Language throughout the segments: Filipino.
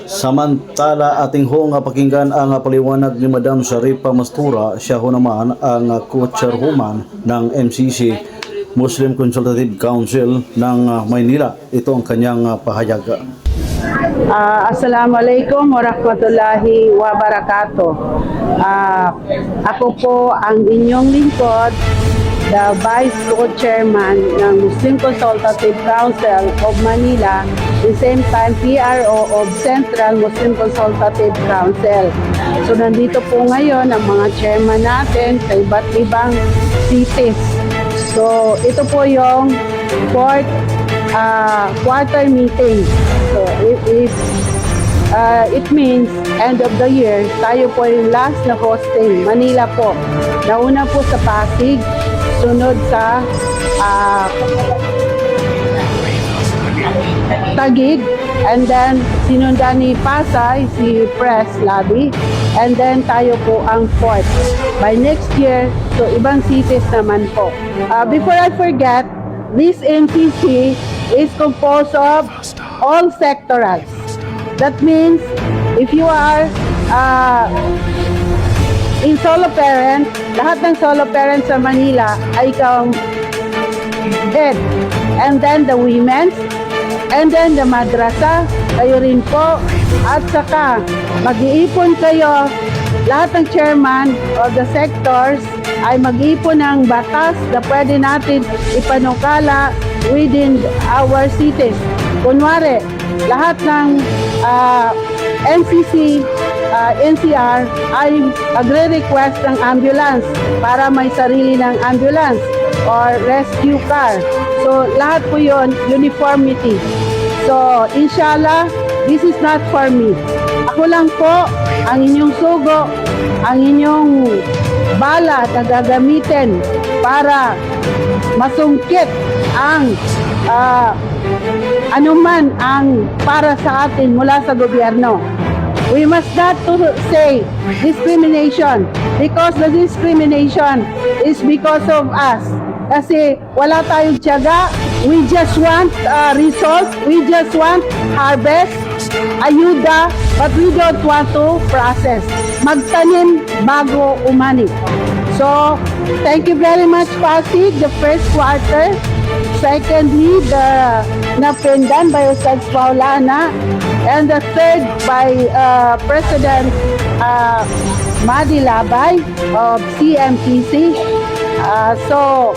Samantala ating ho nga pakinggan ang paliwanag ni Madam Sharifa Mastura, siya ho naman ang co-chairwoman ng MCC, Muslim Consultative Council ng Maynila. Ito ang kanyang pahayag. Assalamualaikum warahmatullahi wabarakatuh. Ako po ang inyong lingkod, the Vice Co-Chairman ng Muslim Consultative Council of Manila, the same time PRO of Central Muslim Consultative Council. So nandito po ngayon ang mga chairman natin sa iba't ibang cities. So ito po yung fourth quarter meeting. So it means end of the year, tayo po yung last na hosting. Manila po. Nauna po sa Pasig, sunod sa Taguig, and then sinundan ni Pasay, si Press Lobby, and then tayo po ang fourth. By next year, so ibang cities naman po. Before I forget, this MCC is composed of all sectorals. That means if you are in solo parent, lahat ng solo parents sa Manila ay ikaw head. And then the women's, and then the madrasa, kayo rin po. At saka mag-iipon kayo, lahat ng chairman of the sectors ay mag-iipon ng batas na pwede natin ipanukala within our cities. Kunwari, lahat ng NCC, NCR ay magre-request ng ambulance para may sarili ng ambulance or rescue car. So, lahat po yun, uniformity. So, inshallah, this is not for me. Ako lang po ang inyong sugo, ang inyong bala na gagamitin para masungkit ang anuman ang para sa atin mula sa gobyerno. We must not to say discrimination because the discrimination is because of us. Kasi wala tayong tiyaga, we just want results, we just want harvest, ayuda, but we don't want to process. Magtanim bago umani. So, thank you very much, Pasig, the first quarter. Secondly, the Napindan by Ustad Paulana, and the third by President Madi Labay of CMTC. So,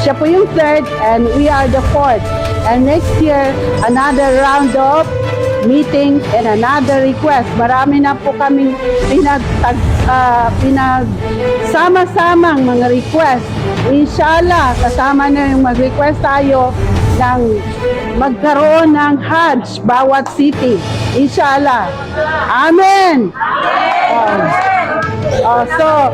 siya po yung third and we are the fourth. And next year, another round of meeting and another request. Marami na po kaming pinagsama-samang mga request. Inshallah, kasama na yung mag-request tayo ng magkaroon ng Hajj bawat city. Inshallah. Amen! So,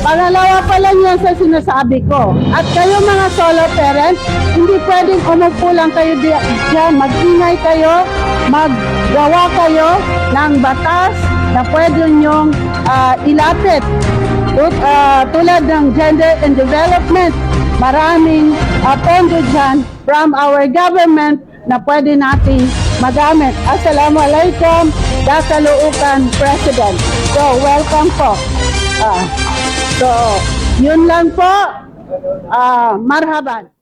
pangalawa pa lang yan sa sinasabi ko. At kayo mga solo parents, hindi pwedeng umupo lang kayo dyan. Mag-ingay kayo, maggawa kayo ng batas na pwede nyong ilapit. Tulad ng gender and development, maraming pondo dyan from our government na pwede natin magamit. Assalamualaikum, Dakaluukan President. So, welcome po. So, yun lang po. Marhaban.